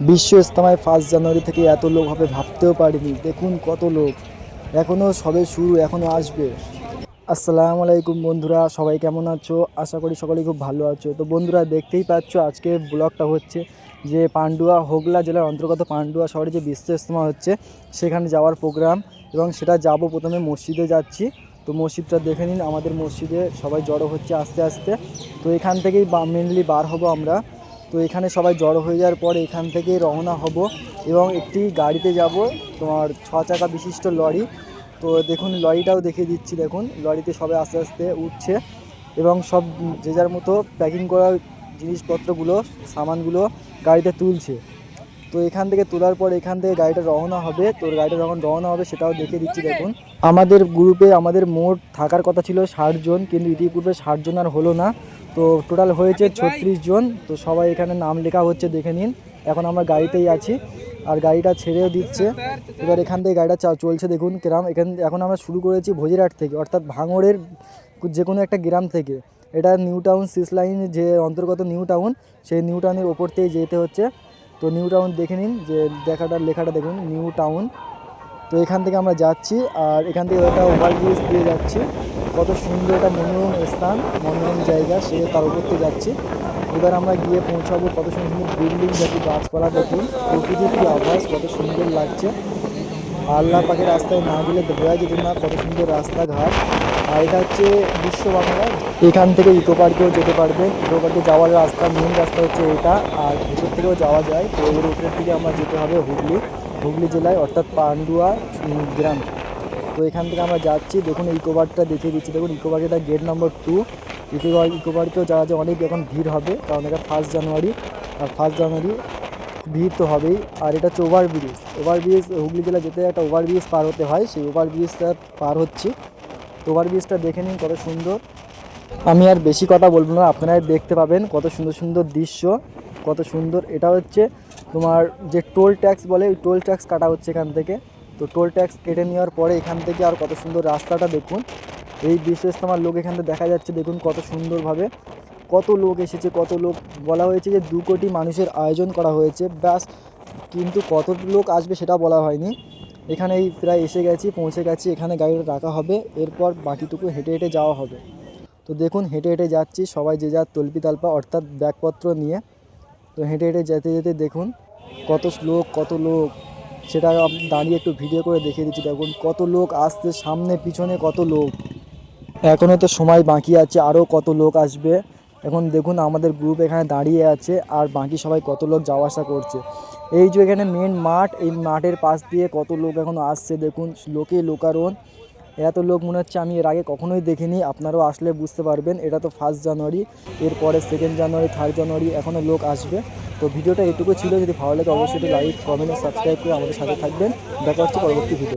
বিশ্ব ইজতেমায় 1 জানুয়ারি থেকে এত লোক হবে ভাবতেও পারিনি। দেখুন কত লোক, এখনও সবে শুরু, এখনও আসবে। আসসালামু আলাইকুম বন্ধুরা, সবাই কেমন আছো? আশা করি সকলেই খুব ভালো আছো। তো বন্ধুরা, দেখতেই পাচ্ছ আজকে ব্লগটা হচ্ছে যে পান্ডুয়া হোগলা জেলার অন্তর্গত পান্ডুয়া শহরে যে বিশ্ব ইজতেমা হচ্ছে সেখানে যাওয়ার প্রোগ্রাম, এবং সেটা যাব। প্রথমে মসজিদে যাচ্ছি। তো মসজিদটা দেখে নিন, আমাদের মসজিদে সবাই জড়ো হচ্ছে আস্তে আস্তে। তো এখান থেকেই মেনলি বার হব আমরা। তো এখানে সবাই জড়ো হয়ে যাওয়ার পর এখান থেকে রওনা হব, এবং একটি গাড়িতে যাব, তোমার 6 চাকা বিশিষ্ট লরি। তো দেখুন লরিটাও দেখিয়ে দিচ্ছি, দেখুন লরিতে সবাই আস্তে আস্তে উঠছে, এবং সব যে যার মতো প্যাকিং করা জিনিসপত্রগুলো, সামানগুলো গাড়িতে তুলছে। তো এখান থেকে তোলার পর এখান থেকে গাড়িটা রওনা হবে। তোর গাড়িটা যখন রওনা হবে সেটাও দেখিয়ে দিচ্ছি, দেখুন। আমাদের গ্রুপে আমাদের মোট থাকার কথা ছিল 60 জন, কিন্তু ইতিপূর্বে 60 জন আর হলো না। তো টোটাল হয়েছে 36 জন। তো সবাই এখানে নাম লেখা হচ্ছে, দেখে নিন। এখন আমরা গাড়িতেই আছি, আর গাড়িটা ছেড়েও দিচ্ছে। এবার এখান থেকে গাড়িটা চলছে, দেখুন গ্রাম। এখন আমরা শুরু করেছি ভোজিরহাট থেকে, অর্থাৎ ভাঙড়ের যে কোনো একটা গ্রাম থেকে। এটা নিউ টাউন 6 লাইন যে অন্তর্গত নিউ টাউন, সেই নিউ টাউনের ওপর থেকে যেতে হচ্ছে। তো নিউ টাউন দেখে নিন, যে লেখাটা দেখুন, নিউ টাউন। তো এখান থেকে আমরা যাচ্ছি, আর এখান থেকে একটা ওভারব্রিজ দিয়ে যাচ্ছি। কত সুন্দর একটা মনোরম স্থান, মনোরম জায়গা, সে তার উপর থেকে যাচ্ছি। এবার আমরা গিয়ে পৌঁছাবো। কত সুন্দর বিল্ডিং দেখুন, গাছপালা দেখুন, প্রকৃতির কি আভাস, কত সুন্দর লাগছে। আল্লাহ পাকের রাস্তায় না গেলে বোঝা যেত না কত সুন্দর রাস্তাঘাট। আর এটা হচ্ছে বিশ্ব বাংলা। এখান থেকে ইকো পার্কেও যেতে পারবেন। ইকো পার্কে যাওয়ার রাস্তা, মেন রাস্তা হচ্ছে এটা, আর ভিতর থেকেও যাওয়া যায়। তো এর উপর থেকে আমরা যেতে হবে হুগলি জেলায়, অর্থাৎ পান্ডুয়া গ্রাম। তো এখান থেকে আমরা যাচ্ছি। দেখুন ইকো পার্কটা দেখিয়ে দিচ্ছি, দেখুন ইকো পার্ক, এটা গেট নম্বর 2। ইকো পার্কেও যাওয়া যায়, অনেক এখন ভিড় হবে, কারণ এটা 1 জানুয়ারি। আর 1 জানুয়ারি ভিড় তো হবেই। আর এটা হচ্ছে ওভারব্রিজ হুগলি জেলা যেতে একটা ওভারব্রিজ পার হতে হয়, সেই ওভারব্রিজটা পার হচ্ছি। তো ওভারব্রিজটা দেখে নিন কত সুন্দর। আমি আর বেশি কথা বলবো না, আপনারা দেখতে পাবেন কত সুন্দর সুন্দর দৃশ্য, কত সুন্দর। এটা হচ্ছে তোমার যে টোল ট্যাক্স বলে, ওই টোল ট্যাক্স কাটা হচ্ছে এখান থেকে। তো টোল ট্যাক্স কেটে নেওয়ার পরে এখান থেকে আর কত সুন্দর রাস্তাটা দেখুন। এই বিশ্ব ইজতেমার লোক এখান থেকে দেখা যাচ্ছে, দেখুন কত সুন্দরভাবে কত লোক এসেছে, কত লোক। বলা হয়েছে যে 2 কোটি মানুষের আয়োজন করা হয়েছে, ব্যাস। কিন্তু কত লোক আসবে সেটা বলা হয়নি। এখানেই প্রায় এসে গেছি, পৌঁছে গেছি। এখানে গাড়িটা রাখা হবে, এরপর বাকিটুকু হেঁটে হেঁটে যাওয়া হবে। তো দেখুন হেঁটে হেঁটে যাচ্ছি, সবাই যে যার তল্পি তালপা, অর্থাৎ ব্যাগপত্র নিয়ে। তো হেঁটে হেঁটে যেতে যেতে দেখুন কত লোক, সেটা দাঁড়িয়ে একটু ভিডিও করে দেখিয়ে দিচ্ছি। দেখুন কত লোক আসছে, সামনে পিছনে কত লোক। এখনও তো সময় বাকি আছে, আরও কত লোক আসবে। এখন দেখুন আমাদের গ্রুপ এখানে দাঁড়িয়ে আছে, আর বাকি সবাই কত লোক যাওয়া আসা করছে। এই যে এখানে মেন মাঠ, এই মাঠের পাশ দিয়ে কত লোক এখনও আসছে, দেখুন লোকে লোকারণ। এত লোক মনে হচ্ছে আমি এর আগে কখনোই দেখিনি। আপনারাও আসলে বুঝতে পারবেন। এটা তো 1 জানুয়ারি, এরপরে 2 জানুয়ারি, 3 জানুয়ারি এখনও লোক আসবে। তো ভিডিওটা এটুকু ছিল। যদি ভালো লাগে অবশ্যই লাইক, কমেন্ট, সাবস্ক্রাইব করে আমাদের সাথে থাকবেন। দেখা হচ্ছে পরবর্তী ভিডিও।